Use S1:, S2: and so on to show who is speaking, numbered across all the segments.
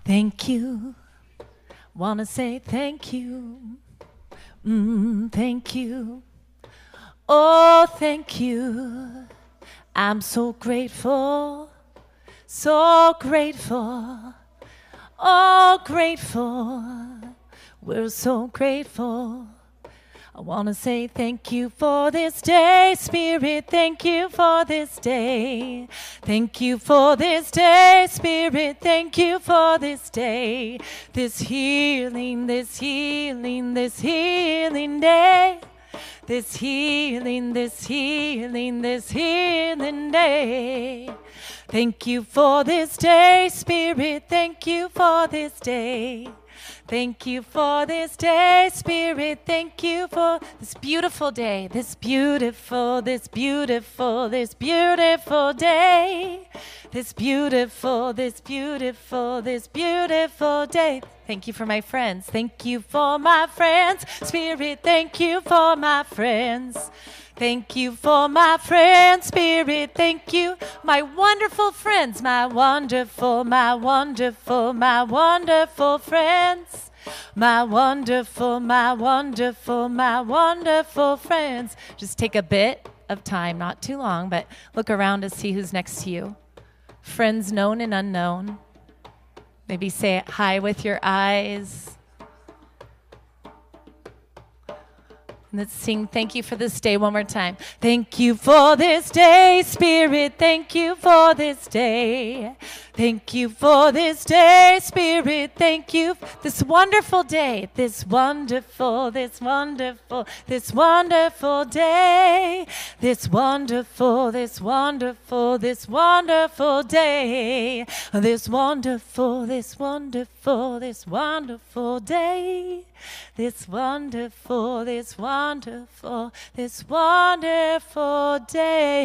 S1: Thank you. Want to say thank you. Thank you. Oh, thank you. I'm so grateful. So grateful. Oh, grateful. We're so grateful. I want to say thank you for this day, Spirit. Thank you for this day. Thank you for this day, Spirit. Thank you for this day. This healing, this healing, this healing day. This healing, this healing, this healing day. Thank you for this day, Spirit. Thank you for this day. Thank you for this day, Spirit. Thank you for this beautiful day, this beautiful, this beautiful, this beautiful day. This beautiful, this beautiful, this beautiful day. Thank you for my friends. Thank you for my friends. Spirit, thank you for my friends. Thank you for my friends, Spirit. Thank you, my wonderful friends, my wonderful, my wonderful, my wonderful friends. My wonderful, my wonderful, my wonderful friends. Just take a bit of time, not too long, but look around to see who's next to you. Friends known and unknown. Maybe say hi with your eyes. Let's sing thank you for this day one more time. Thank you for this day, Spirit. Thank you for this day. Thank you for this day, Spirit. Thank you for this wonderful day. This wonderful, this wonderful, this wonderful day. This wonderful, this wonderful, this wonderful day. This wonderful, this wonderful, this wonderful day. This wonderful, this wonderful, this wonderful day.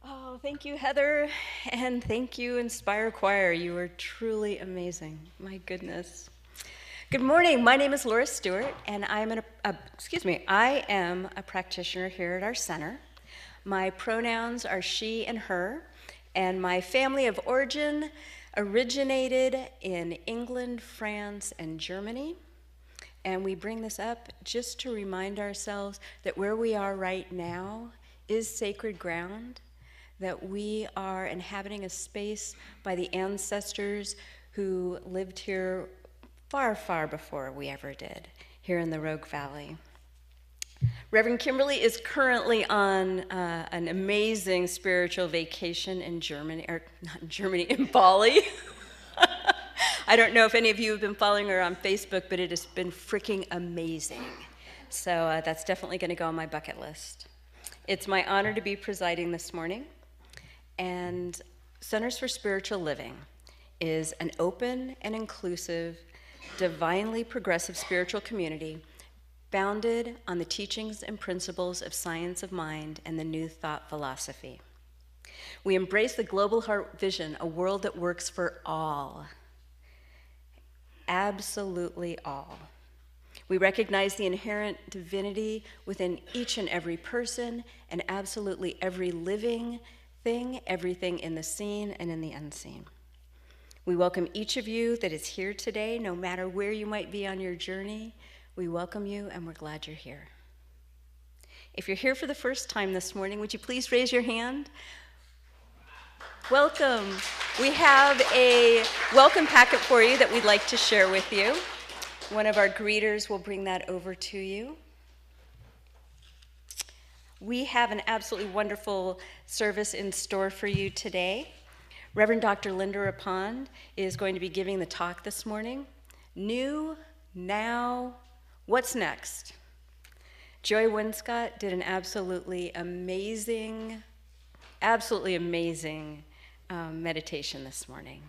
S2: Oh, thank you, Heather, and thank you, Inspire Choir. You were truly amazing. My goodness. Good morning. My name is Laura Stewart, and I am a practitioner here at our center. My pronouns are she and her, and my family of origin originated in England, France, and Germany. And we bring this up just to remind ourselves that where we are right now is sacred ground, that we are inhabiting a space by the ancestors who lived here far, far before we ever did, here in the Rogue Valley. Reverend Kimberly is currently on an amazing spiritual vacation in Germany, or not in Germany, in Bali. I don't know if any of you have been following her on Facebook, but it has been freaking amazing. So that's definitely going to go on my bucket list. It's my honor to be presiding this morning. And Centers for Spiritual Living is an open and inclusive, divinely progressive spiritual community founded on the teachings and principles of science of mind and the New Thought philosophy. We embrace the global heart vision, a world that works for all, absolutely all. We recognize the inherent divinity within each and every person and absolutely every living thing, everything in the seen and in the unseen. We welcome each of you that is here today, no matter where you might be on your journey. We welcome you, and we're glad you're here. If you're here for the first time this morning, would you please raise your hand? Welcome. We have a welcome packet for you that we'd like to share with you. One of our greeters will bring that over to you. We have an absolutely wonderful service in store for you today. Reverend Dr. Linda Rapond is going to be giving the talk this morning. New, now, what's next? Joy Winscott did an absolutely amazing meditation this morning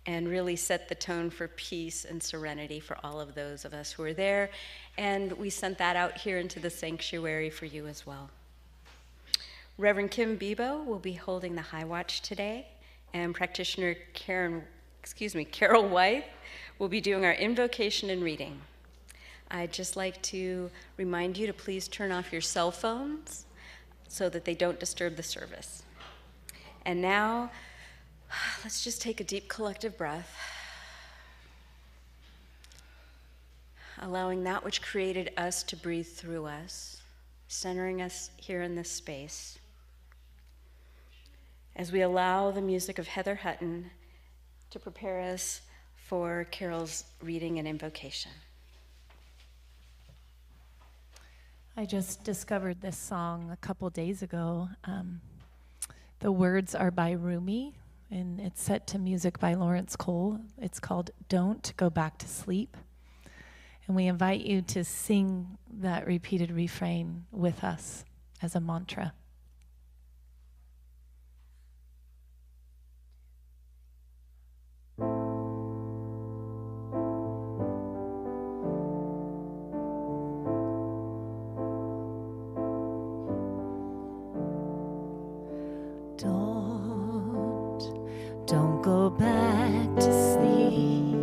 S2: and really set the tone for peace and serenity for all of those of us who are there. And we sent that out here into the sanctuary for you as well. Reverend Kim Bebo will be holding the high watch today, and practitioner Carol White will be doing our invocation and reading. I'd just like to remind you to please turn off your cell phones so that they don't disturb the service. And now, let's just take a deep collective breath, allowing that which created us to breathe through us, centering us here in this space. As we allow the music of Heather Hutton to prepare us for Carol's reading and invocation.
S1: I just discovered this song a couple days ago. The words are by Rumi, and it's set to music by Lawrence Cole. It's called Don't Go Back to Sleep. And we invite you to sing that repeated refrain with us as a mantra. Don't go back to sleep.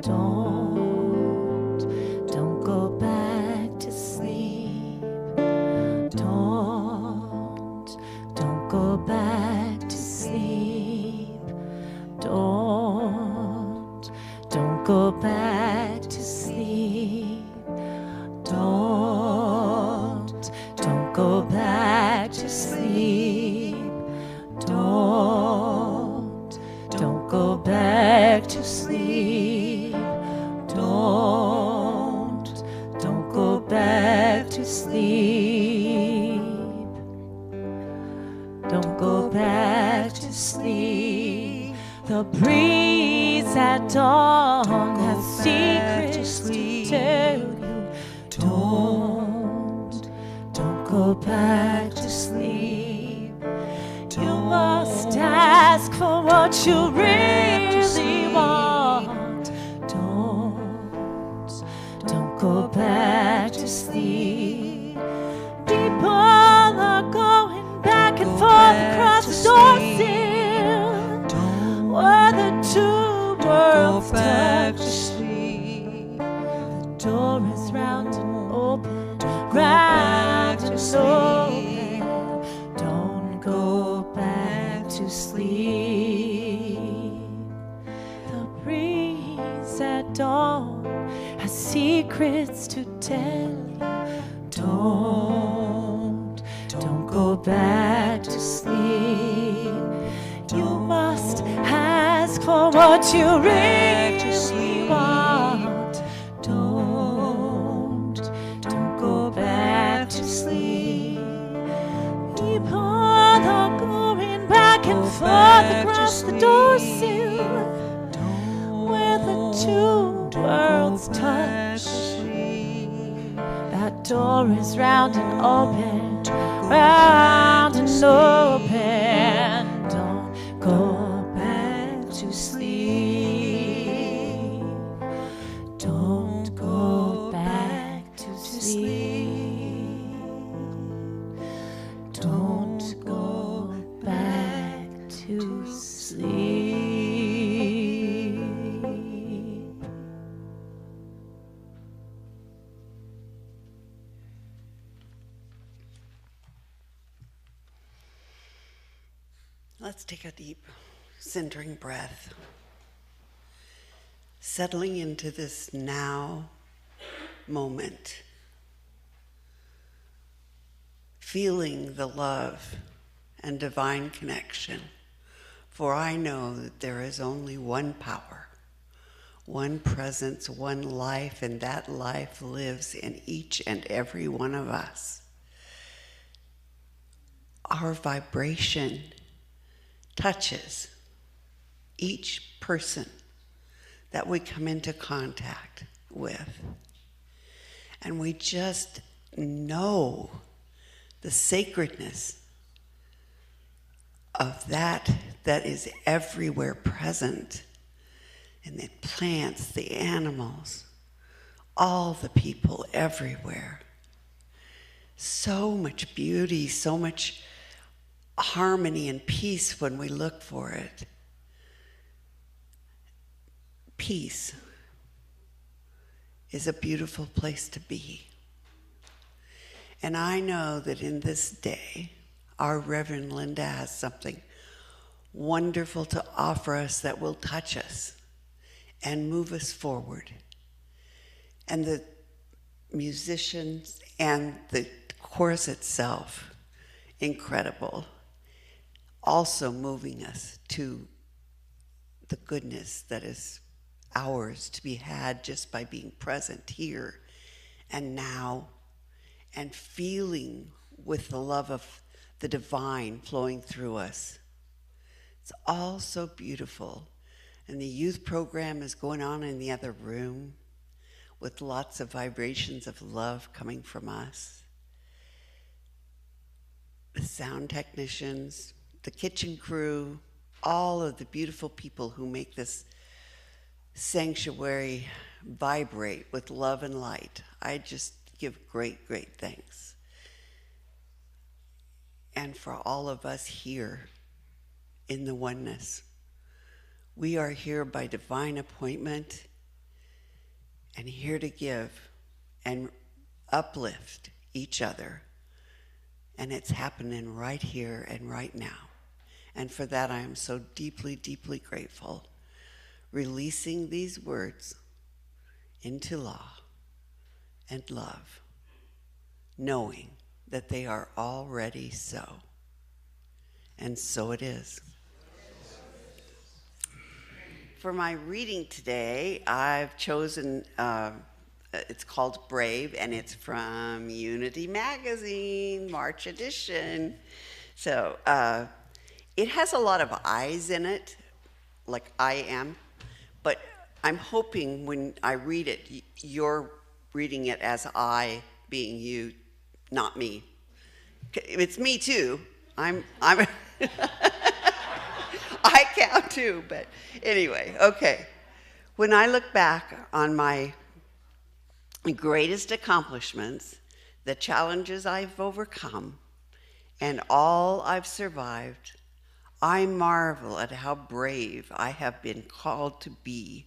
S1: Don't go back to sleep. Don't go back to sleep. Don't go back to sleep. Don't go back to sleep. Don't go back to sleep. Don't go back to sleep. Don't go back to sleep. The breeze at dawn has secrets to tell you. Don't go back to sleep. You must ask for what you really want. Don't go back to sleep. People are going back and forth across the door sill, where the two worlds touch. The door is round and open, round and open. Don't go back to sleep. The breeze at dawn has secrets to tell you. Don't go back to sleep. You must ask for what you really want. Don't go back to sleep. People are going back and forth across the door sill, where the two worlds touch. That door is round and open, round and open. Don't go back to sleep. Don't go back to sleep. Don't go back to sleep.
S3: Let's take a deep, centering breath, settling into this now moment, feeling the love and divine connection, for I know that there is only one power, one presence, one life, and that life lives in each and every one of us. Our vibration touches each person that we come into contact with. And we just know the sacredness of that is everywhere present in the plants, the animals, all the people everywhere. So much beauty, so much harmony and peace when we look for it. Peace is a beautiful place to be. And I know that in this day, our Reverend Linda has something wonderful to offer us that will touch us and move us forward. And the musicians and the chorus itself, incredible, also moving us to the goodness that is ours to be had just by being present here and now, and feeling with the love of the divine flowing through us. It's all so beautiful. And the youth program is going on in the other room with lots of vibrations of love coming from us. The sound technicians, the kitchen crew, all of the beautiful people who make this sanctuary vibrate with love and light. I just give great, great thanks. And for all of us here in the oneness, we are here by divine appointment and here to give and uplift each other. And it's happening right here and right now. And for that, I am so deeply, deeply grateful. Releasing these words into law and love, knowing that they are already so. And so it is. For my reading today, I've chosen, it's called Brave, and it's from Unity Magazine, March edition. So it has a lot of I's in it, like I am, but I'm hoping when I read it, you're reading it as I being you, not me. It's me too. I'm I count too, but anyway, okay. When I look back on my greatest accomplishments, the challenges I've overcome, and all I've survived, I marvel at how brave I have been called to be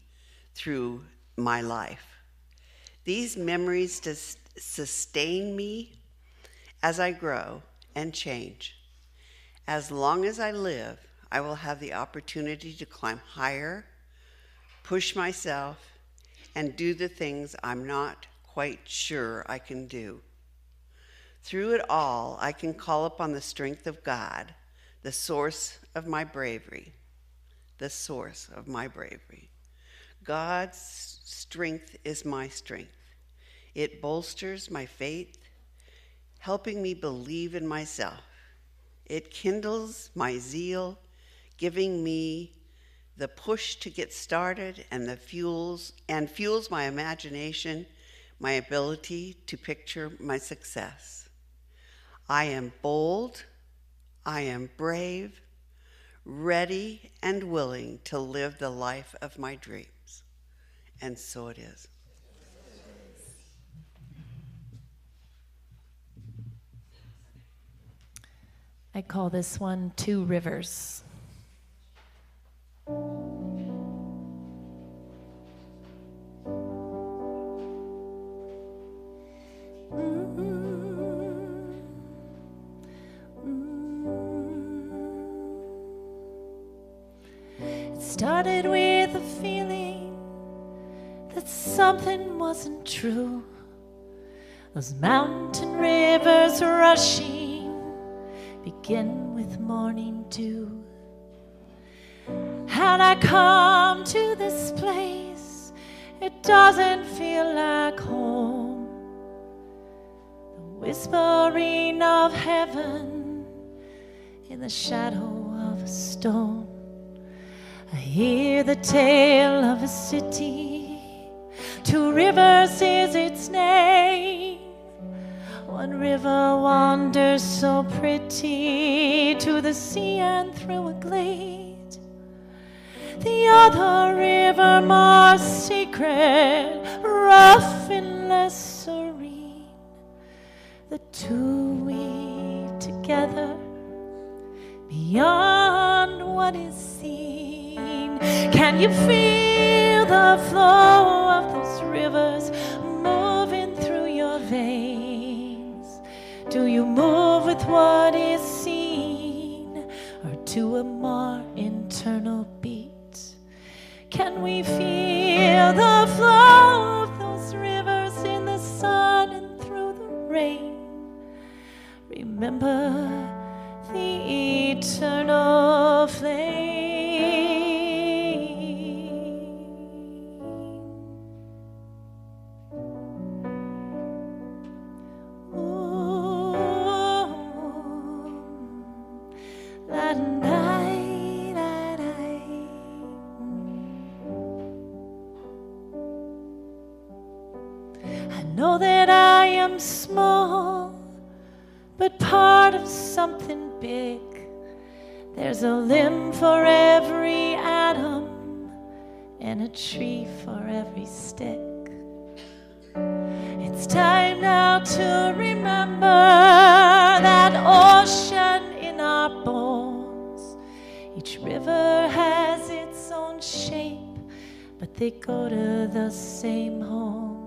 S3: through my life. These memories sustain me as I grow and change. As long as I live, I will have the opportunity to climb higher, push myself, and do the things I'm not quite sure I can do. Through it all, I can call upon the strength of God, the source of my bravery. The source of my bravery. God's strength is my strength. It bolsters my faith, helping me believe in myself. It kindles my zeal, giving me the push to get started and fuels my imagination, my ability to picture my success. I am bold, I am brave, ready and willing to live the life of my dreams. And so it is.
S1: I call this one Two Rivers. It started with a feeling that something wasn't true. Those mountain rivers rushing begin with morning dew. How'd I come to this place? It doesn't feel like home. The whispering of heaven in the shadow of a stone. I hear the tale of a city. Two rivers is its name. One river wanders so pretty to the sea and through a glade. The other river more secret, rough and less serene. The two weave together beyond what is seen. Can you feel the flow of those rivers Do you move with what is seen, or to a more internal beat? Can we feel the flow of those rivers in the sun and through the rain? Remember the eternal flame. I know that I am small, but part of something big. There's a limb for every atom and a tree for every stick. It's time now to remember that ocean in our bones. Each river has its own shape, but they go to the same home.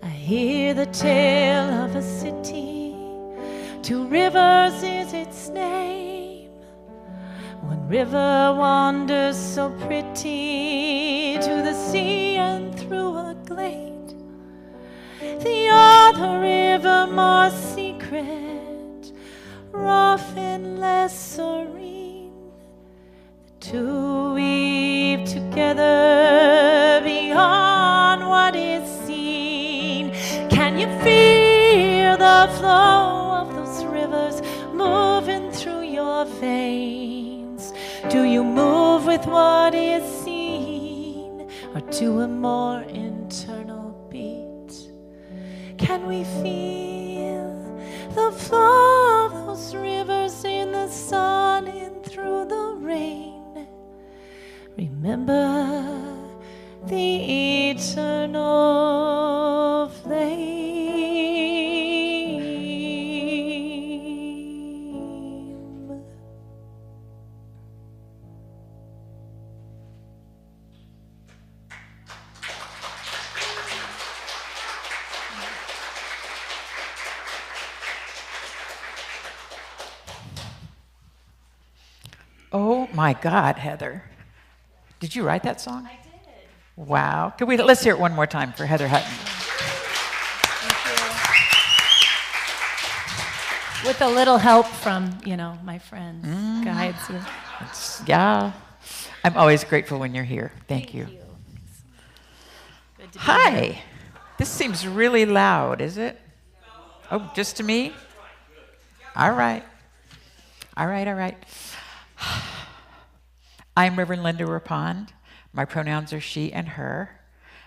S1: I hear the tale of a city, 2 rivers is its name. One river wanders so pretty to the sea and through a glade. The other river more secret, rough and less serene. The 2 weave together beyond what is seen. Can you feel the flow of those rivers moving through your veins? Do you move with what is seen, or to a more internal beat? Can we feel the flow of those rivers in the sun and through the rain? Remember the eternal flame.
S4: Oh my God, Heather. Did you write that song?
S1: I did.
S4: Wow. Let's hear it one more time for Heather Hutton.
S1: Thank you. With a little help from, my friends, guides.
S4: Yeah. I'm always grateful when you're here. Thank you.
S1: Good to be
S4: Hi.
S1: here.
S4: This seems really loud, is it? Oh, just to me? All right. All right. I'm Reverend Linda Rapond. My pronouns are she and her.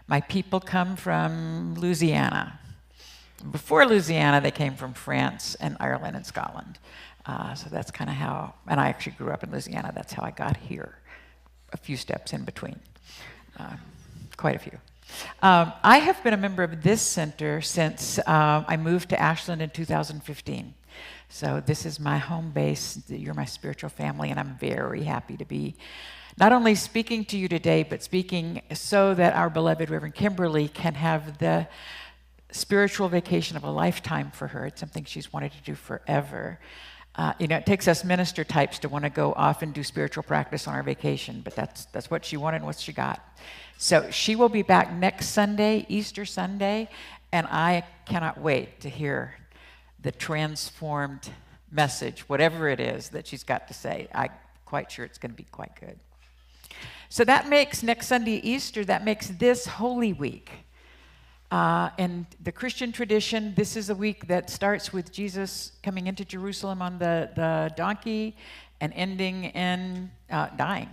S4: My people come from Louisiana. Before Louisiana, they came from France and Ireland and Scotland. So that's kind of how, and I actually grew up in Louisiana. That's how I got here. A few steps in between. Quite a few. I have been a member of this center since I moved to Ashland in 2015. So this is my home base. You're my spiritual family, and I'm very happy to be not only speaking to you today, but speaking so that our beloved Reverend Kimberly can have the spiritual vacation of a lifetime for her. It's something she's wanted to do forever. It takes us minister types to want to go off and do spiritual practice on our vacation, but that's what she wanted and what she got. So she will be back next Sunday, Easter Sunday, and I cannot wait to hear the transformed message, whatever it is that she's got to say. I'm quite sure it's going to be quite good. So that makes next Sunday, Easter, that makes this Holy Week. In the Christian tradition, this is a week that starts with Jesus coming into Jerusalem on the donkey and ending in dying.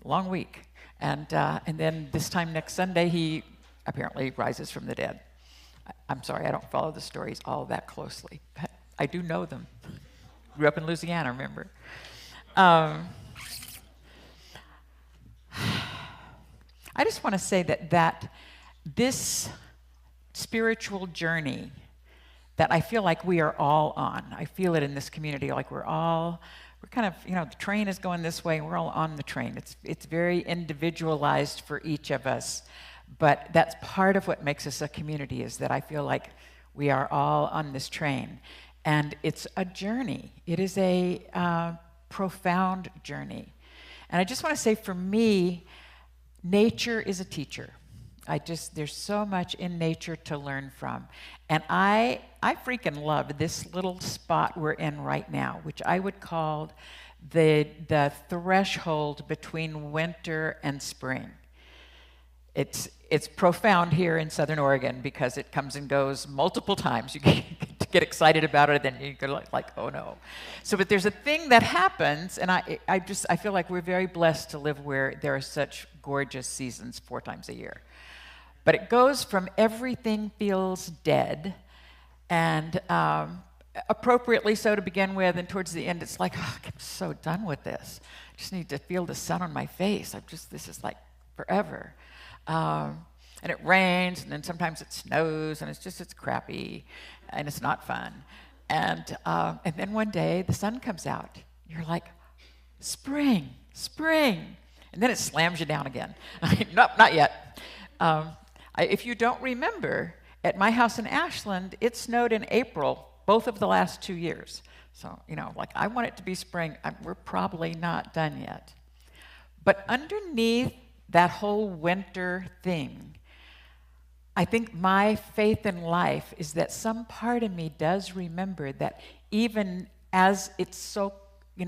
S4: Long week. And then this time next Sunday, he apparently rises from the dead. I'm sorry, I don't follow the stories all that closely, but I do know them. Grew up in Louisiana, remember? I just want to say that this spiritual journey that I feel like we are all on, I feel it in this community, like we're kind of, the train is going this way and we're all on the train. It's very individualized for each of us. But that's part of what makes us a community, is that I feel like We are all on this train. And it's a journey. It is a profound journey. And I just want to say, for me, nature is a teacher. There's so much in nature to learn from. And I freaking love this little spot we're in right now, which I would call the threshold between winter and spring. It's profound here in Southern Oregon because it comes and goes multiple times. You get excited about it, and then you go like, oh no. So, but there's a thing that happens, and I feel like we're very blessed to live where there are such gorgeous seasons 4 times a year. But it goes from everything feels dead, and appropriately so to begin with, and towards the end it's like, oh, I'm so done with this. I just need to feel the sun on my face. This is like forever. And it rains, and then sometimes it snows, and it's crappy, and it's not fun. And then one day the sun comes out. You're like, spring, spring. And then it slams you down again. Nope, not yet. If you don't remember, at my house in Ashland, it snowed in April, both of the last 2 years. So, like, I want it to be spring. We're probably not done yet. But underneath that whole winter thing, I think my faith in life is that some part of me does remember that even as it's so,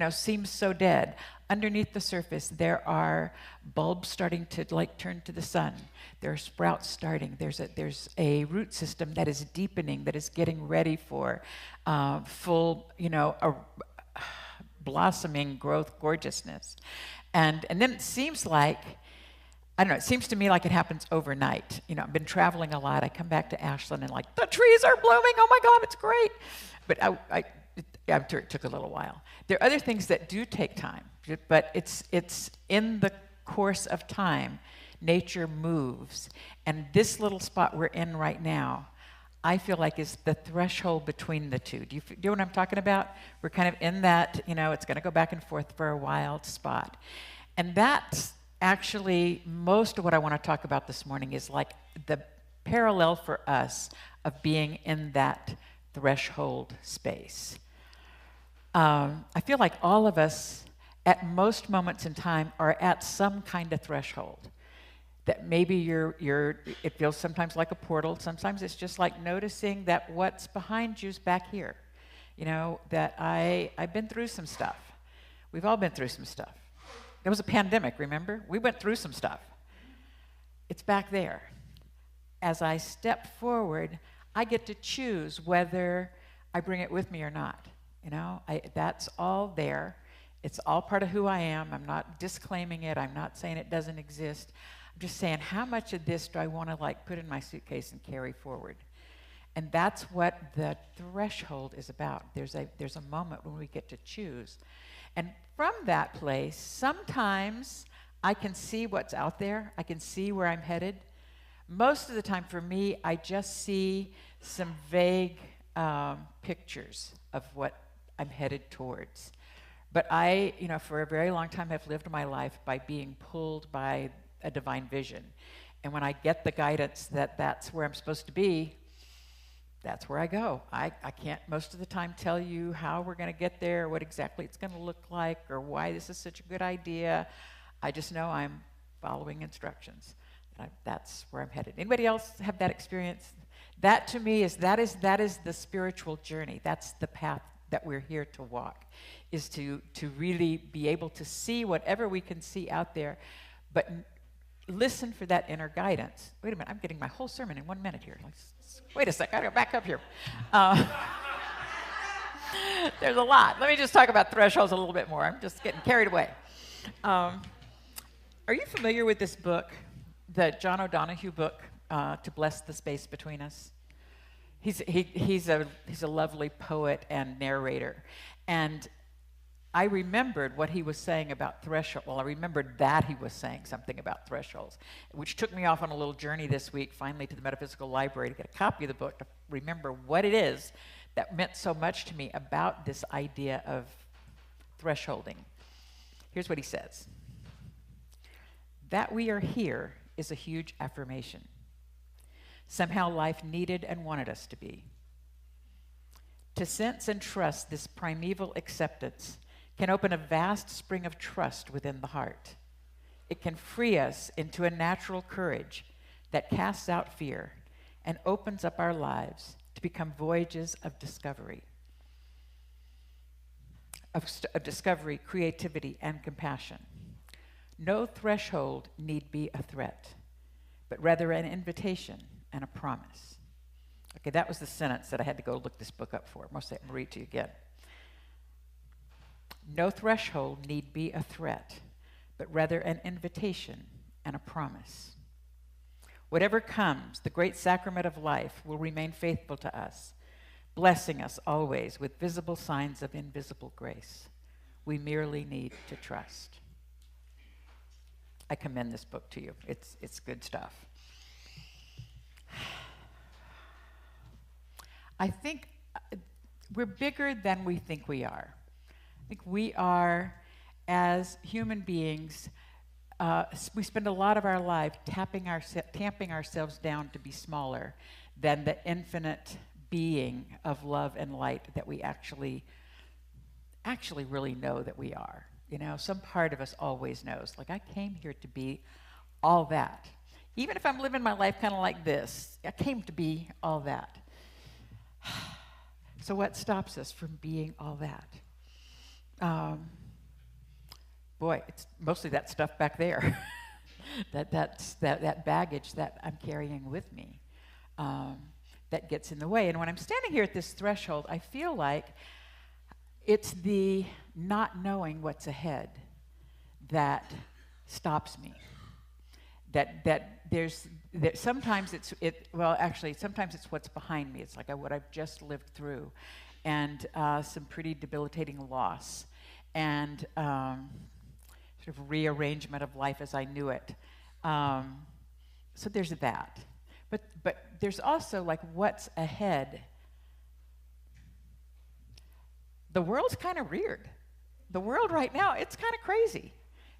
S4: seems so dead, underneath the surface there are bulbs starting to turn to the sun. There are sprouts starting. There's a root system that is deepening, that is getting ready for full, a blossoming growth, gorgeousness. And then it seems like, I don't know, it seems to me like it happens overnight. I've been traveling a lot. I come back to Ashland and like, the trees are blooming. Oh my God, it's great. But I'm sure it took a little while. There are other things that do take time, but it's in the course of time, nature moves. And this little spot we're in right now, I feel like is the threshold between the two. Do you know what I'm talking about? We're kind of in that, it's going to go back and forth for a while spot. And that's actually most of what I want to talk about this morning is like the parallel for us of being in that threshold space. I feel like all of us at most moments in time are at some kind of threshold. That maybe it feels sometimes like a portal, sometimes it's just like noticing that what's behind you's back here. That I've been through some stuff. We've all been through some stuff. There was a pandemic, remember? We went through some stuff. It's back there. As I step forward, I get to choose whether I bring it with me or not. That's all there. It's all part of who I am. I'm not disclaiming it. I'm not saying it doesn't exist. I'm just saying, how much of this do I want to put in my suitcase and carry forward? And that's what the threshold is about. There's a moment when we get to choose. And from that place, sometimes I can see what's out there. I can see where I'm headed. Most of the time for me, I just see some vague pictures of what I'm headed towards. But I, for a very long time have lived my life by being pulled by a divine vision. And when I get the guidance that that's where I'm supposed to be, that's where I go. I can't most of the time tell you how we're going to get there, or what exactly it's going to look like, or why this is such a good idea. I just know I'm following instructions. That's where I'm headed. Anybody else have that experience? That to me is the spiritual journey. That's the path that we're here to walk, is to really be able to see whatever we can see out there, but listen for that inner guidance. Wait a minute, I'm getting my whole sermon in 1 minute here. Wait a sec, I gotta back up here. There's a lot. Let me just talk about thresholds a little bit more. I'm just getting carried away. Are you familiar with this book, the John O'Donohue book, To Bless the Space Between Us? He's a lovely poet and narrator. And I remembered what he was saying about thresholds. Well, I remembered that he was saying something about thresholds, which took me off on a little journey this week, finally to the Metaphysical Library to get a copy of the book to remember what it is that meant so much to me about this idea of thresholding. Here's what he says. That we are here is a huge affirmation. Somehow life needed and wanted us to be. To sense and trust this primeval acceptance can open a vast spring of trust within the heart. It can free us into a natural courage that casts out fear and opens up our lives to become voyages of discovery. Of discovery, creativity, and compassion. No threshold need be a threat, but rather an invitation and a promise. Okay, that was the sentence that I had to go look this book up for. Most of it, I'll read to you again. No threshold need be a threat, but rather an invitation and a promise. Whatever comes, the great sacrament of life will remain faithful to us, blessing us always with visible signs of invisible grace. We merely need to trust. I commend this book to you. It's good stuff. I think we're bigger than we think we are. I think we are, as human beings, we spend a lot of our life tamping ourselves down to be smaller than the infinite being of love and light that we actually really know that we are. You know, some part of us always knows, like, I came here to be all that. Even if I'm living my life kind of like this, I came to be all that. So what stops us from being all that? Boy, it's mostly that stuff back there. that baggage that I'm carrying with me that gets in the way. And when I'm standing here at this threshold, I feel like it's the not knowing what's ahead that stops me. Sometimes sometimes it's what's behind me. It's like what I've just lived through, and some pretty debilitating loss, and sort of rearrangement of life as I knew it. So there's that, but there's also like what's ahead. The world's kind of weird. The world right now, it's kind of crazy.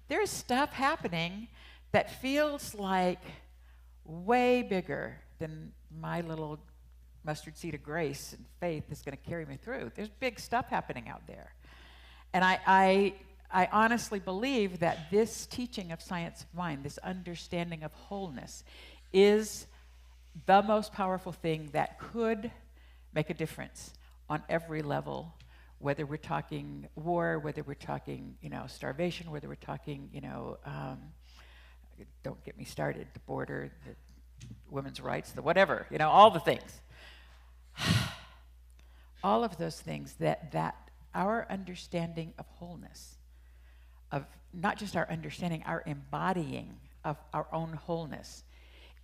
S4: There's stuff happening that feels like way bigger than my little mustard seed of grace and faith is going to carry me through. There's big stuff happening out there. And I honestly believe that this teaching of science of mind, this understanding of wholeness, is the most powerful thing that could make a difference on every level, whether we're talking war, whether we're talking, starvation, whether we're talking, don't get me started, the border, the women's rights, the whatever, all the things. All of those things that our understanding of wholeness, of not just our understanding, our embodying of our own wholeness,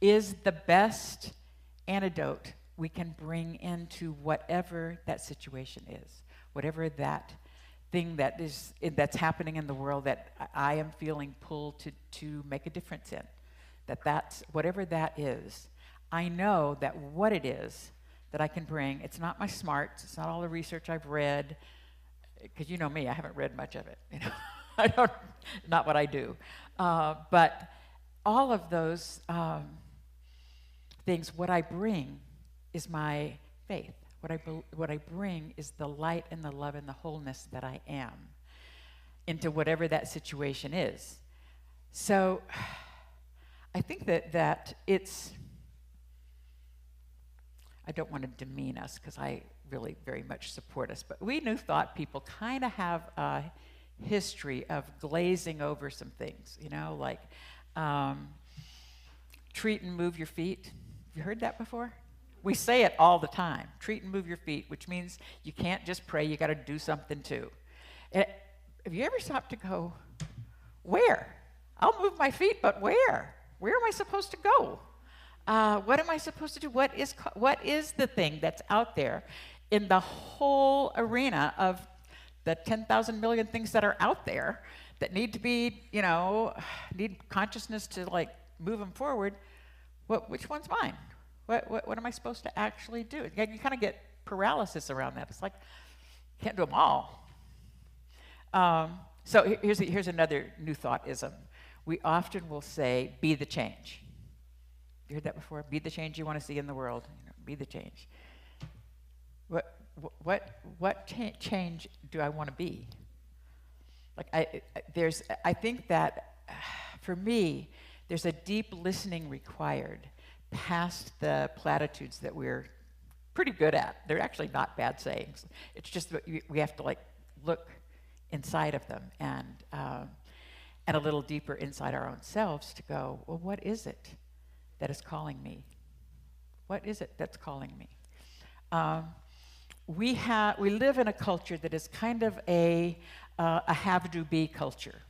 S4: is the best antidote we can bring into whatever that situation is, whatever that thing that's happening in the world that I am feeling pulled to make a difference in. That's whatever that is. I know that what it is that I can bring, it's not my smarts, it's not all the research I've read, because you know me, I haven't read much of it. Not what I do. But all of those things, what I bring is my faith. What I bring is the light and the love and the wholeness that I am into whatever that situation is. So I think that it's, I don't want to demean us because I really very much support us, but we New Thought people kind of have a history of glazing over some things, like treat and move your feet. Have you heard that before? We say it all the time, treat and move your feet, which means you can't just pray, you got to do something too. Have you ever stopped to go, where? I'll move my feet, but where? Where am I supposed to go? What am I supposed to do? What is the thing that's out there in the whole arena of the 10,000 million things that are out there that need to be, need consciousness to move them forward? Which one's mine? What am I supposed to actually do? You kind of get paralysis around that. It's like, can't do them all. So here's another New Thought-ism. We often will say, be the change. You heard that before? Be the change you want to see in the world. Be the change. what change do I want to be? Like I think that for me, there's a deep listening required past the platitudes that we're pretty good at. They're actually not bad sayings. It's just that we have to like look inside of them and a little deeper inside our own selves to go, well, what is it that is calling me? What is it that's calling me? We live in a culture that is kind of a have-do-be culture.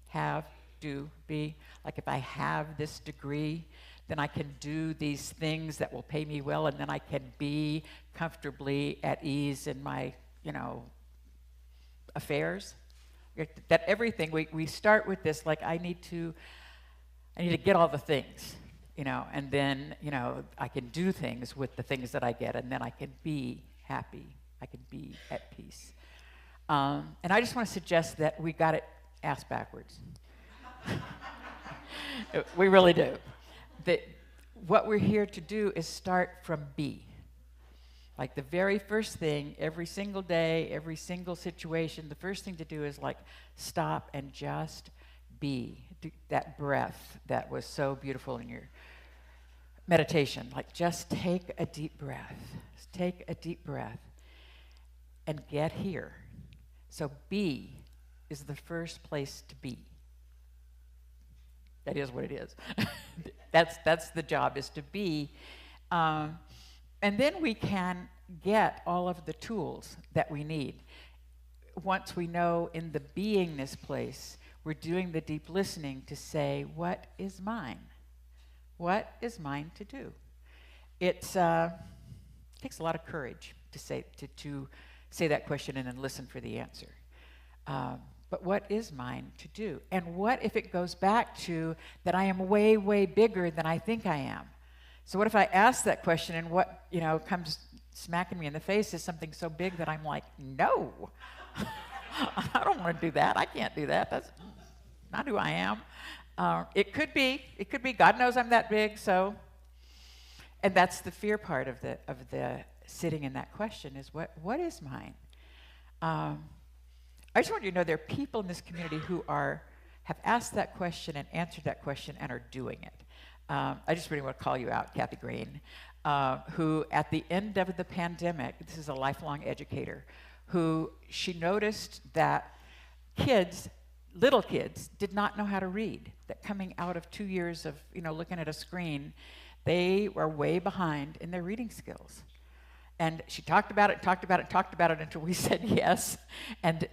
S4: Have, do, be. Like if I have this degree, then I can do these things that will pay me well, and then I can be comfortably at ease in my, affairs. That everything, we start with this, like I need to get all the things, and then, I can do things with the things that I get, and then I can be happy. I can be at peace. And I just want to suggest that we got it ass backwards. We really do. That what we're here to do is start from be. Like the very first thing, every single day, every single situation, the first thing to do is like stop and just be. That breath that was so beautiful in your meditation. Like just take a deep breath. Take a deep breath and get here. So be is the first place to be. That is what it is. That's the job, is to be. And then we can get all of the tools that we need. Once we know in the beingness place, we're doing the deep listening to say, what is mine? What is mine to do? It takes a lot of courage to say that question and then listen for the answer. But what is mine to do? And what if it goes back to that I am way, way bigger than I think I am? So what if I ask that question and what, comes smacking me in the face is something so big that I'm like, no, I don't want to do that. I can't do that. That's not who I am. It could be, God knows I'm that big, so. And that's the fear part of the sitting in that question is what is mine? I just want you to know there are people in this community who have asked that question and answered that question and are doing it. I just really want to call you out, Kathy Green, who at the end of the pandemic, this is a lifelong educator, who she noticed that little kids did not know how to read, that coming out of 2 years of looking at a screen, they were way behind in their reading skills. And she talked about it until we said yes. And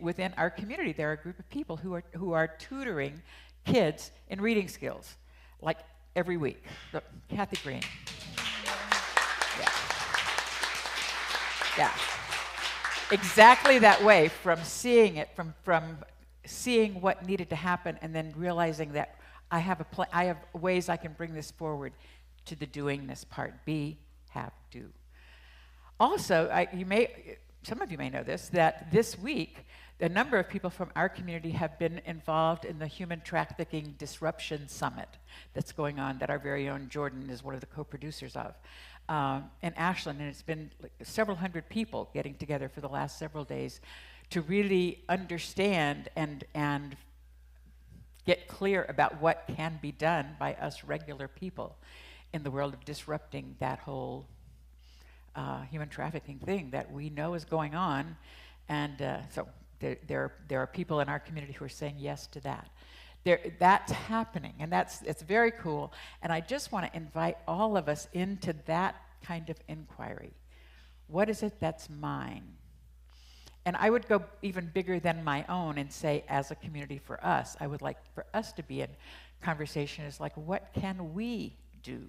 S4: within our community, there are a group of people who are tutoring kids in reading skills, like every week. Look, Kathy Green. Yeah. Exactly that way, from seeing it, from seeing what needed to happen, and then realizing that I have ways I can bring this forward to the doingness part. Be, have, do. Also, some of you may know this, that this week, a number of people from our community have been involved in the Human Trafficking Disruption Summit that's going on, that our very own Jordan is one of the co-producers of, in Ashland. And it's been like several hundred people getting together for the last several days to really understand and get clear about what can be done by us regular people in the world of disrupting that whole human trafficking thing that we know is going on. And so there are people in our community who are saying yes to that. That's happening, and it's very cool. And I just want to invite all of us into that kind of inquiry. What is it that's mine? And I would go even bigger than my own and say, as a community for us, I would like for us to be in conversation is like, what can we do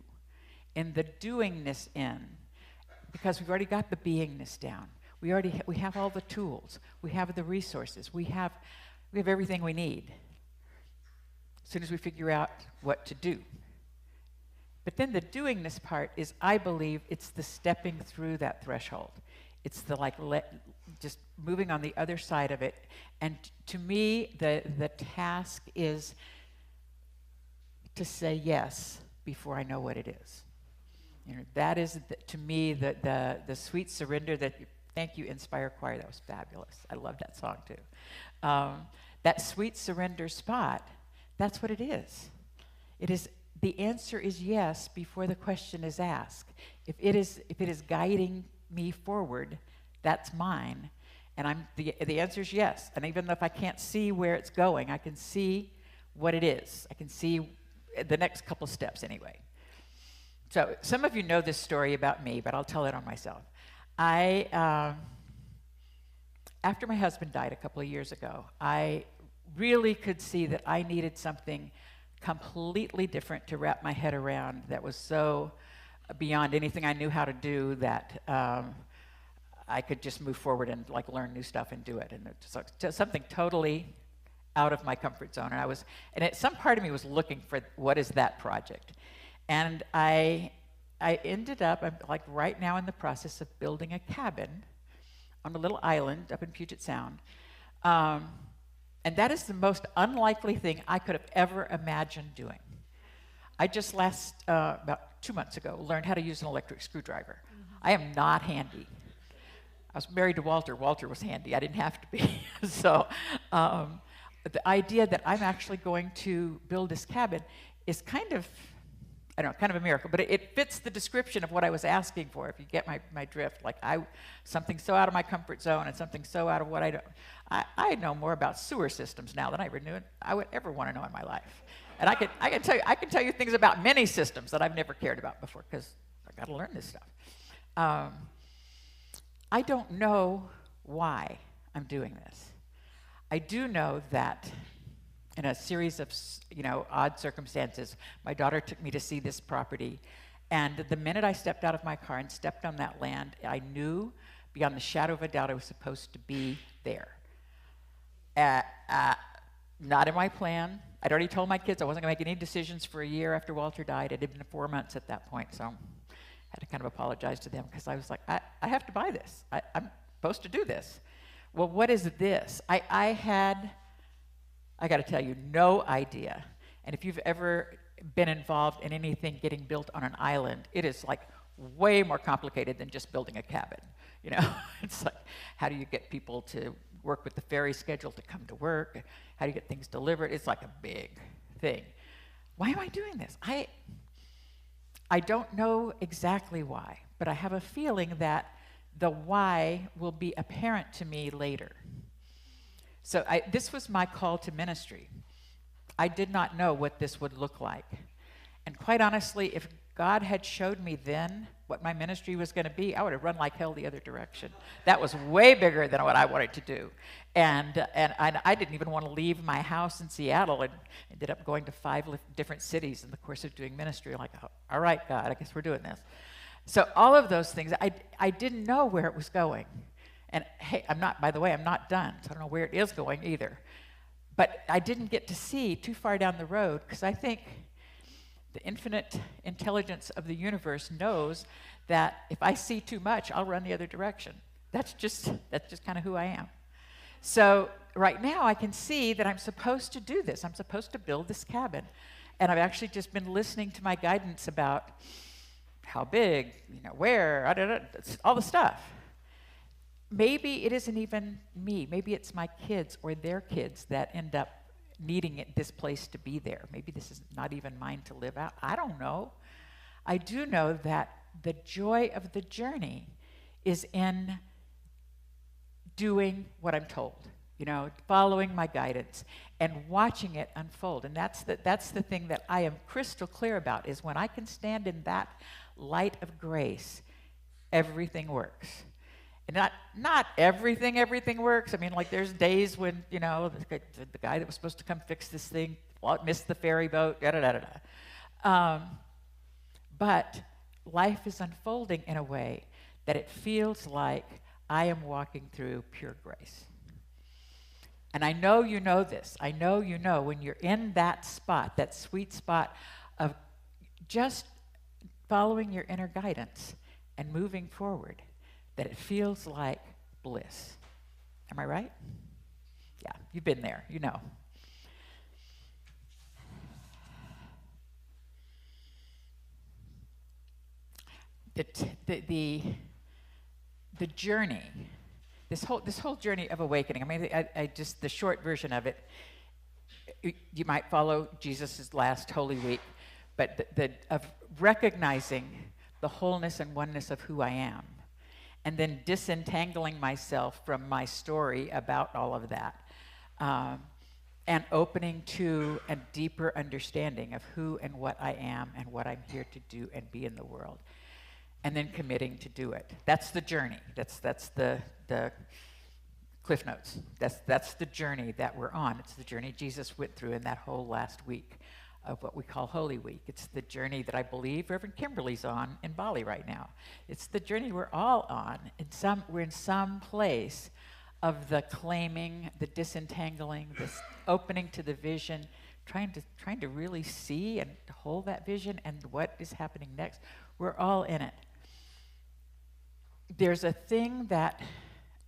S4: in the doingness in? Because we've already got the beingness down. We have all the tools. We have the resources. We have everything we need. As soon as we figure out what to do. But then the doingness part is, I believe, it's the stepping through that threshold. It's the just moving on the other side of it. And to me, the task is to say yes before I know what it is. You know, that is, to me, the sweet surrender that, thank you, Inspire Choir, that was fabulous. I love that song, too. That sweet surrender spot, that's what it is. It is, the answer is yes before the question is asked. If it is guiding me forward, that's mine. And the answer is yes. And even if I can't see where it's going, I can see what it is. I can see the next couple steps anyway. So some of you know this story about me, but I'll tell it on myself. After my husband died a couple of years ago, I really could see that I needed something completely different to wrap my head around that was so beyond anything I knew how to do that I could just move forward and like learn new stuff and do it. And it's just something totally out of my comfort zone. Some part of me was looking for what is that project. And I ended up, I'm like right now in the process of building a cabin on a little island up in Puget Sound. And that is the most unlikely thing I could have ever imagined doing. I just about 2 months ago, learned how to use an electric screwdriver. I am not handy. I was married to Walter. Walter was handy. I didn't have to be. So the idea that I'm actually going to build this cabin is kind of, I don't know, kind of a miracle, but it fits the description of what I was asking for, if you get my drift. Like something so out of my comfort zone and something so out of what I don't. I know more about sewer systems now than I would ever want to know in my life. And I can tell you things about many systems that I've never cared about before because I got to learn this stuff. I don't know why I'm doing this. I do know that in a series of, odd circumstances, my daughter took me to see this property, and the minute I stepped out of my car and stepped on that land, I knew beyond the shadow of a doubt I was supposed to be there. Not in my plan. I'd already told my kids I wasn't going to make any decisions for a year after Walter died. It had been 4 months at that point, so I had to kind of apologize to them because I was like, I have to buy this. I'm supposed to do this. Well, what is this? I got to tell you, no idea. And if you've ever been involved in anything getting built on an island, it is like way more complicated than just building a cabin. It's like, how do you get people to work with the ferry schedule to come to work? How do you get things delivered? It's like a big thing. Why am I doing this? I don't know exactly why, but I have a feeling that the why will be apparent to me later. So this was my call to ministry. I did not know what this would look like. And quite honestly, if God had showed me then what my ministry was going to be, I would have run like hell the other direction. That was way bigger than what I wanted to do. And I didn't even want to leave my house in Seattle and ended up going to 5 different cities in the course of doing ministry. Like, all right, God, I guess we're doing this. So all of those things, I didn't know where it was going. And hey, by the way, I'm not done, so I don't know where it is going either. But I didn't get to see too far down the road because I think the infinite intelligence of the universe knows that if I see too much, I'll run the other direction. That's just kind of who I am. So right now I can see that I'm supposed to do this. I'm supposed to build this cabin. And I've actually just been listening to my guidance about how big, where, all the stuff. Maybe it isn't even me. Maybe it's my kids or their kids that end up needing this place to be there. Maybe this is not even mine to live out. I don't know. I do know that the joy of the journey is in doing what I'm told, following my guidance and watching it unfold. And that's the thing that I am crystal clear about, is when I can stand in that light of grace, everything works. And not everything works. I mean, like there's days when, the guy that was supposed to come fix this thing missed the ferry boat, but life is unfolding in a way that it feels like I am walking through pure grace. And I know you know this. I know you know when you're in that spot, that sweet spot of just following your inner guidance and moving forward, that it feels like bliss. Am I right? Yeah, you've been there, you know. the journey, this whole journey of awakening. I mean, I just, the short version of it, you might follow Jesus' last Holy Week, but of recognizing the wholeness and oneness of who I am, and then disentangling myself from my story about all of that, and opening to a deeper understanding of who and what I am and what I'm here to do and be in the world, and then committing to do it. That's the journey. That's the Cliff Notes. That's the journey that we're on. It's the journey Jesus went through in that whole last week of what we call Holy Week. It's the journey that I believe Reverend Kimberly's on in Bali right now. It's the journey we're all on. We're in some place of the claiming, the disentangling, this opening to the vision, trying to really see and hold that vision and what is happening next. We're all in it. There's a thing that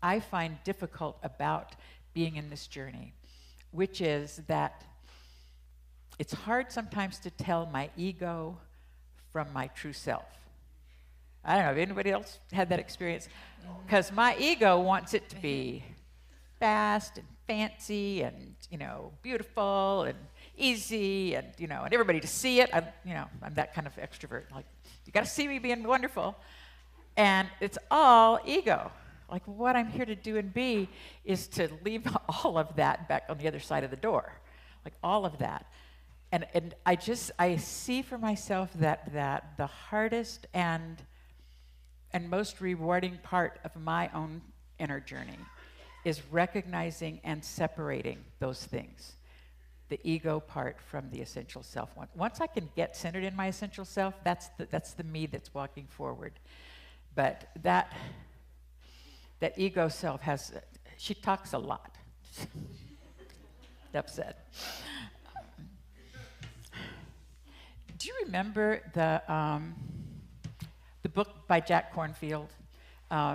S4: I find difficult about being in this journey, which is that it's hard sometimes to tell my ego from my true self. I don't know if anybody else had that experience, because my ego wants it to be fast and fancy and, beautiful and easy and, and everybody to see it. I'm that kind of extrovert. Like, you got to see me being wonderful. And it's all ego. Like, what I'm here to do and be is to leave all of that back on the other side of the door. Like, all of that. And I see for myself that the hardest and most rewarding part of my own inner journey is recognizing and separating those things, the ego part from the essential self. Once I can get centered in my essential self, that's the me that's walking forward. But that ego self she talks a lot. Enough said. Do you remember the book by Jack Kornfield,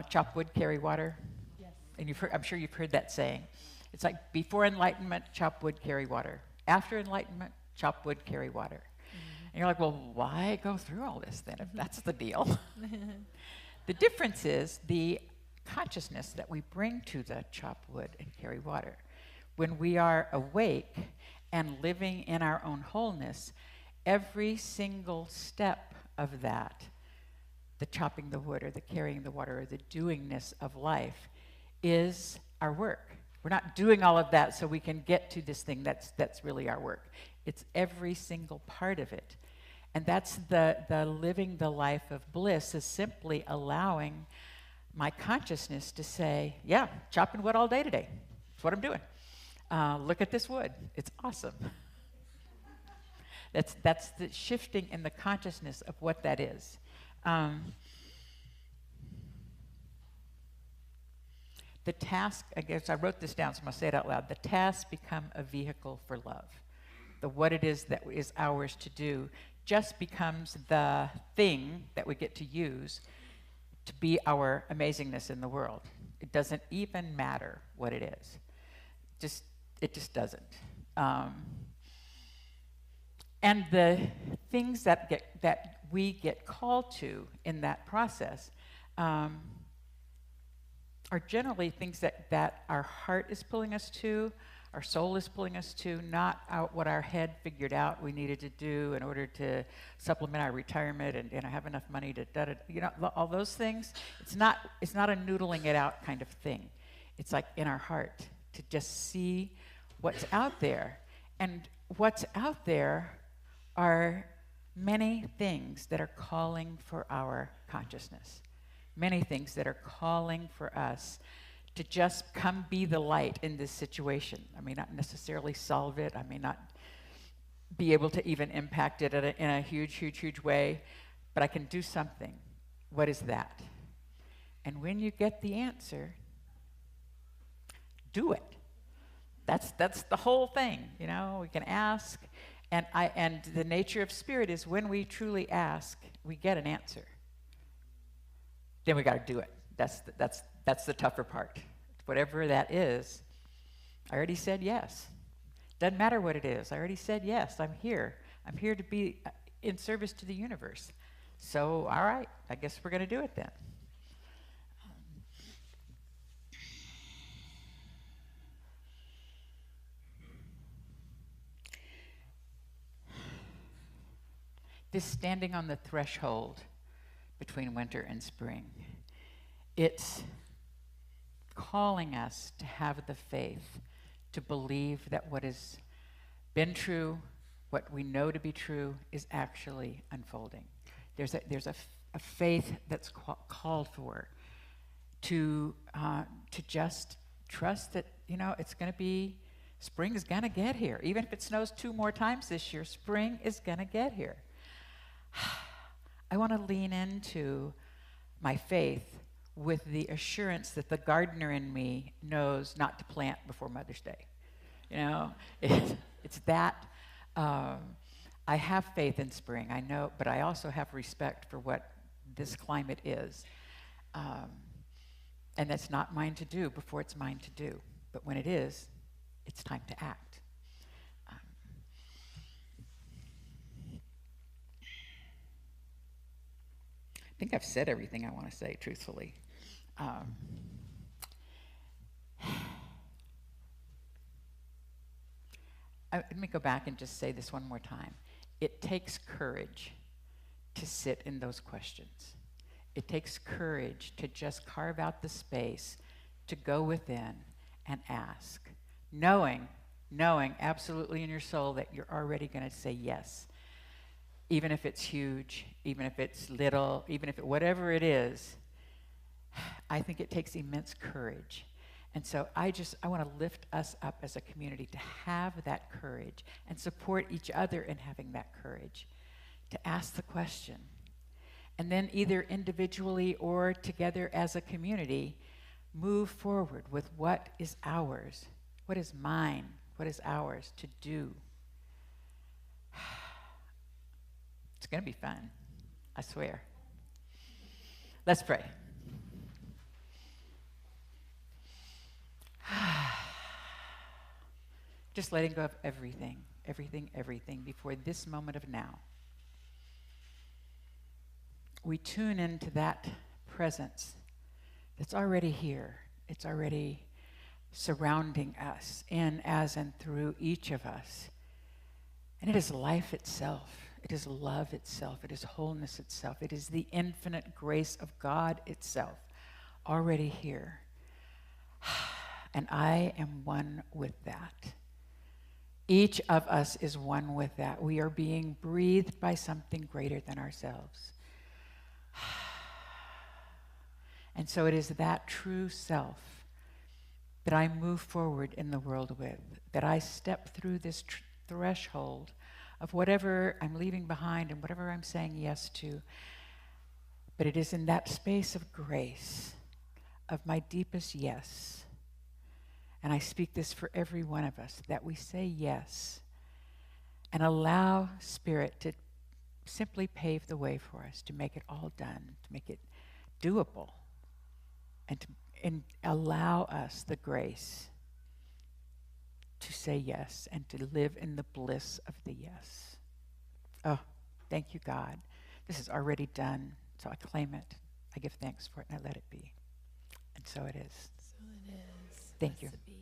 S4: Chop Wood, Carry Water?
S1: Yes.
S4: And I'm sure you've heard that saying. It's like, before enlightenment, chop wood, carry water. After enlightenment, chop wood, carry water. Mm-hmm. And you're like, well, why go through all this then, if that's the deal? The difference is the consciousness that we bring to the chop wood and carry water. When we are awake and living in our own wholeness, every single step of that, the chopping the wood or the carrying the water or the doingness of life, is our work. We're not doing all of that so we can get to this thing that's really our work. It's every single part of it. And that's the living the life of bliss, is simply allowing my consciousness to say, yeah, chopping wood all day today. That's what I'm doing. Look at this wood. It's awesome. That's the shifting in the consciousness of what that is. The task, I guess I wrote this down, so I'm going to say it out loud. The tasks become a vehicle for love. What it is that is ours to do just becomes the thing that we get to use to be our amazingness in the world. It doesn't even matter what it is. It just doesn't. And the things that we get called to in that process are generally things that our heart is pulling us to, our soul is pulling us to, not out what our head figured out we needed to do in order to supplement our retirement and have enough money to all those things. It's not a noodling it out kind of thing. It's like in our heart to just see what's out there. And what's out there are many things that are calling for our consciousness. Many things that are calling for us to just come be the light in this situation. I may not necessarily solve it. I may not be able to even impact it in a huge, huge, huge way, but I can do something. What is that? And when you get the answer, do it. That's the whole thing. We can ask, and the nature of spirit is when we truly ask, we get an answer. Then we got to do it. That's the tougher part. Whatever that is, I already said yes. Doesn't matter what it is. I already said yes. I'm here. I'm here to be in service to the universe. So, all right, I guess we're going to do it then. This standing on the threshold between winter and spring, it's calling us to have the faith to believe that what has been true, what we know to be true, is actually unfolding. There's a faith that's called for to just trust that, it's going to be, spring is going to get here. Even if it snows 2 more times this year, spring is going to get here. I want to lean into my faith with the assurance that the gardener in me knows not to plant before Mother's Day. It's that. I have faith in spring, I know, but I also have respect for what this climate is. And that's not mine to do before it's mine to do. But when it is, it's time to act. I think I've said everything I want to say, truthfully. Let me go back and just say this one more time. It takes courage to sit in those questions. It takes courage to just carve out the space to go within and ask, knowing absolutely in your soul that you're already going to say yes. Even if it's huge, even if it's little, even if whatever it is, I think it takes immense courage. And so I want to lift us up as a community to have that courage and support each other in having that courage to ask the question. And then either individually or together as a community, move forward with what is ours, what is mine, what is ours to do. It's going to be fun, I swear. Let's pray. Just letting go of everything before this moment of now. We tune into that presence that's already here. It's already surrounding us, in, as, and through each of us. And it is life itself. It is love itself. It is wholeness itself. It is the infinite grace of God itself, already here. And I am one with that. Each of us is one with that. We are being breathed by something greater than ourselves. And so it is that true self that I move forward in the world with, that I step through this threshold of whatever I'm leaving behind and whatever I'm saying yes to. But it is in that space of grace, of my deepest yes, and I speak this for every one of us, that we say yes and allow Spirit to simply pave the way for us, to make it all done, to make it doable, and allow us the grace to say yes and to live in the bliss of the yes. Oh, thank you, God. This is already done, so I claim it. I give thanks for it, and I let it be. And so it is.
S1: So it is.
S4: Thank you.
S1: Blessed be.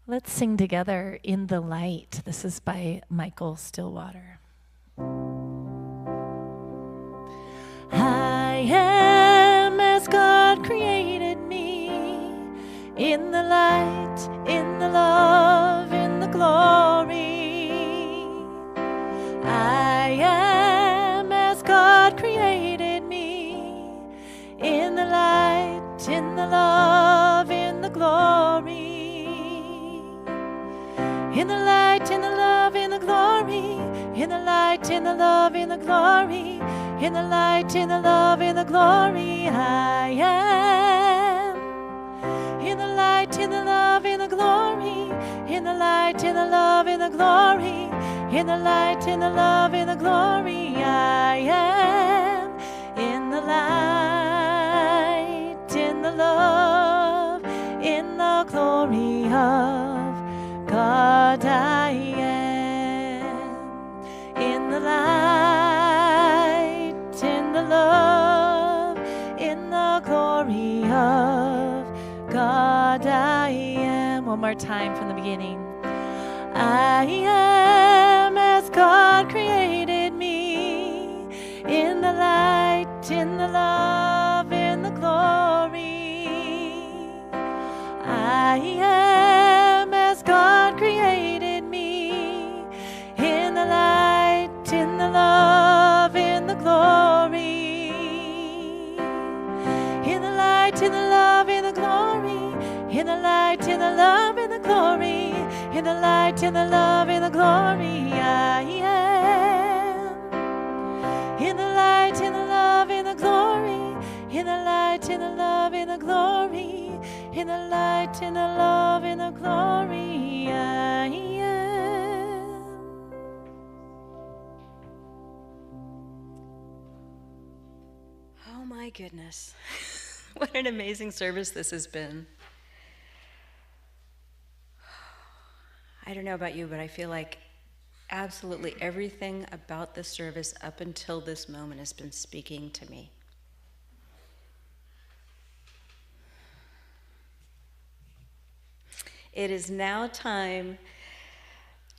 S1: Let's sing together In the Light. This is by Michael Stillwater. I am as God created me, in the light, in the love, in the glory. I am as God created me, in the light, in the love, in the glory. In the light, in the love, in the glory. In the light, in the love, in the glory. In the light, in the love, in the glory. I am. In the light, in the love, in the glory. In the light, in the love, in the glory. In the light, in the love, in the glory. I am. In the light. love, in the glory of God I am. In the light, in the love, in the glory of God I am. One more time from the beginning. I am as God created me, in the light, in the love, in the glory. I am as God created me, in the light, in the love, in the glory. In the light, in the love, in the glory. In the light, in the love, in the glory. In the light, in the love, in the glory. I am. In the light, in the love, in the glory. In the light, in the love, in the glory. In the light, in the love, in the glory. I am.
S2: Oh my goodness. What an amazing service this has been. I don't know about you, but I feel like absolutely everything about this service up until this moment has been speaking to me. It is now time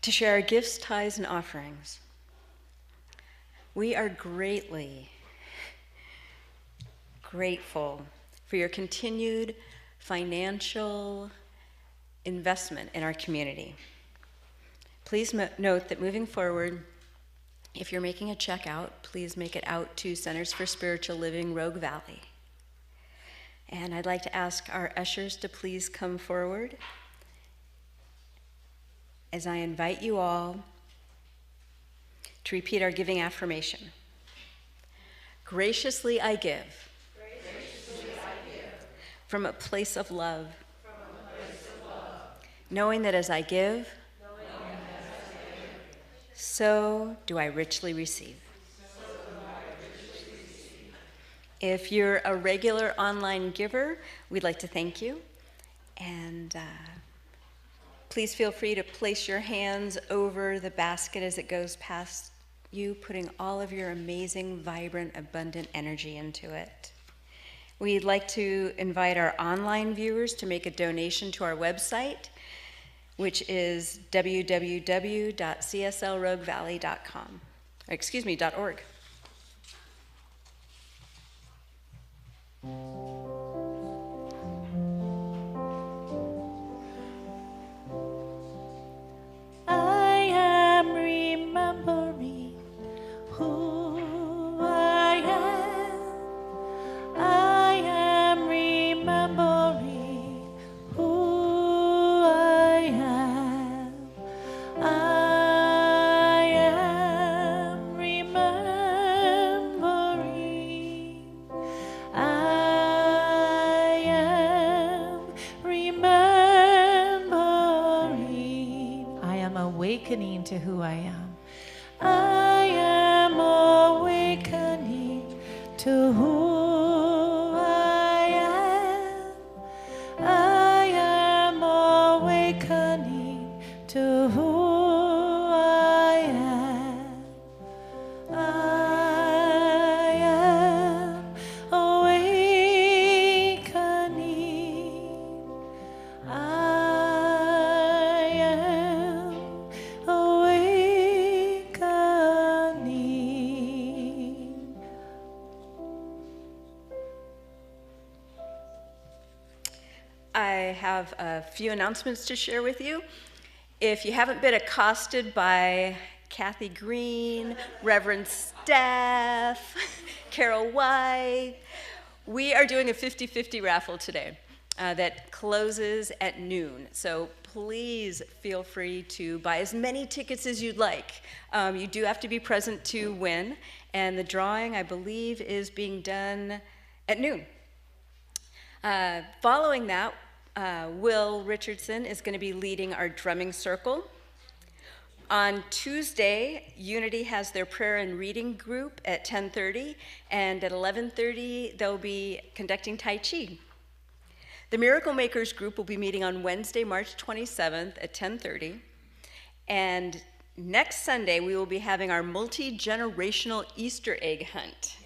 S2: to share our gifts, tithes, and offerings. We are greatly grateful for your continued financial investment in our community. Please note that moving forward, if you're making a check out, please make it out to Centers for Spiritual Living, Rogue Valley. And I'd like to ask our ushers to please come forward as I invite you all to repeat our giving affirmation. Graciously I give. From a place of love. Knowing that as I give, so do I richly receive. If you're a regular online giver, we'd like to thank you. And please feel free to place your hands over the basket as it goes past you, putting all of your amazing, vibrant, abundant energy into it. We'd like to invite our online viewers to make a donation to our website, which is www.cslroguevalley.com. .org.
S1: I am remembering who I am. I am remembering who I am. I am remembering. I am remembering. I am awakening to who I am. I am awakening to who I am. I am awakening to who I am. I am awakening. I am awakening.
S2: I have a few announcements to share with you. If you haven't been accosted by Kathy Green, Reverend Steph, Carol White, we are doing a 50-50 raffle today that closes at noon. So please feel free to buy as many tickets as you'd like. You do have to be present to win, and the drawing, I believe, is being done at noon. Following that, Will Richardson is going to be leading our drumming circle. On Tuesday, Unity has their prayer and reading group at 10:30, and at 11:30, they'll be conducting Tai Chi. The Miracle Makers group will be meeting on Wednesday, March 27th at 10:30. And next Sunday, we will be having our multi-generational Easter egg hunt.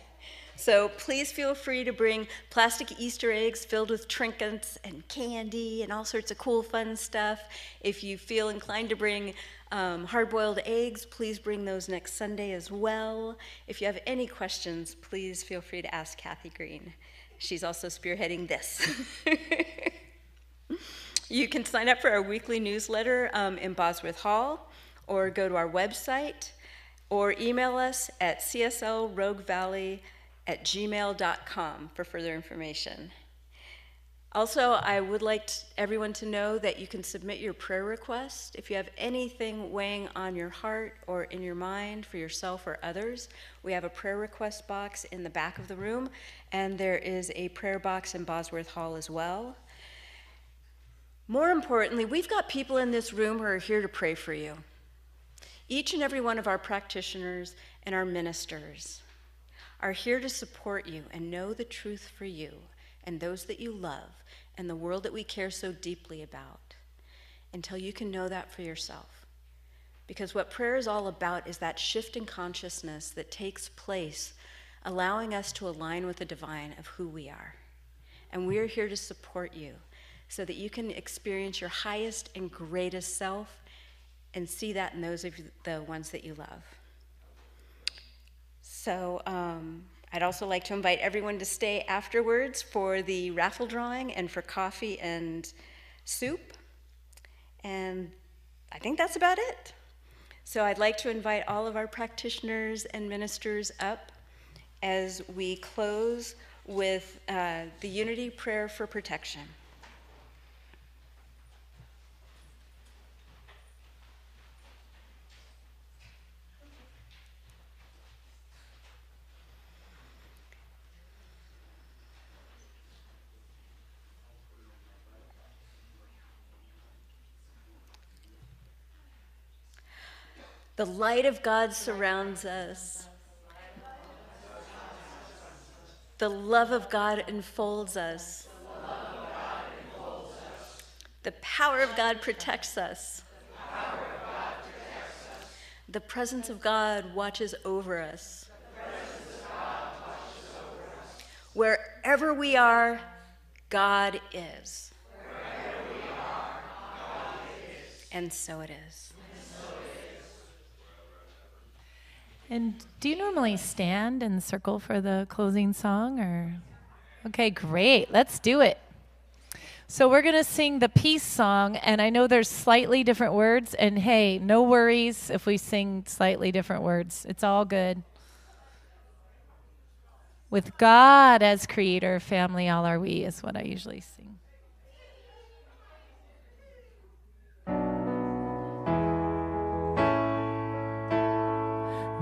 S2: So please feel free to bring plastic Easter eggs filled with trinkets and candy and all sorts of cool, fun stuff. If you feel inclined to bring hard-boiled eggs, please bring those next Sunday as well. If you have any questions, please feel free to ask Kathy Green. She's also spearheading this. You can sign up for our weekly newsletter in Bosworth Hall, or go to our website, or email us at cslroguevalley@gmail.com for further information. Also, I would like everyone to know that you can submit your prayer request. If you have anything weighing on your heart or in your mind for yourself or others, we have a prayer request box in the back of the room, and there is a prayer box in Bosworth Hall as well. More importantly, we've got people in this room who are here to pray for you. Each and every one of our practitioners and our ministers are here to support you and know the truth for you and those that you love and the world that we care so deeply about, until you can know that for yourself. Because what prayer is all about is that shift in consciousness that takes place, allowing us to align with the divine of who we are. And we are here to support you so that you can experience your highest and greatest self and see that in those of the ones that you love. So I'd also like to invite everyone to stay afterwards for the raffle drawing and for coffee and soup. And I think that's about it. So I'd like to invite all of our practitioners and ministers up as we close with the Unity Prayer for Protection. The light of God surrounds us. The love of God enfolds us. The power of God protects us. The presence of God watches over us. Wherever we are, God is. And so it is.
S1: And do you normally stand and circle for the closing song, or? Okay, great. Let's do it. So we're going to sing the peace song, and I know there's slightly different words, and hey, no worries if we sing slightly different words. It's all good. With God as creator, family all are we is what I usually sing.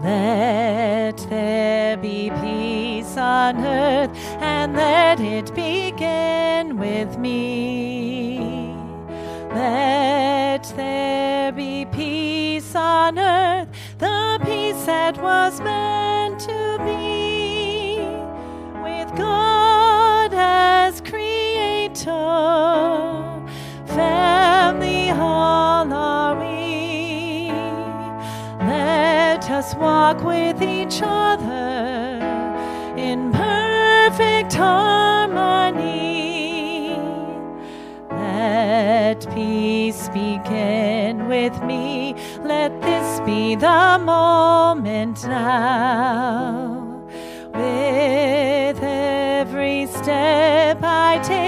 S1: Let there be peace on earth, and let it begin with me. Let there be peace on earth, the peace that was meant to be. With God as creator, family all are we. Let us walk with each other in perfect harmony. Let peace begin with me. Let this be the moment now. With every step I take,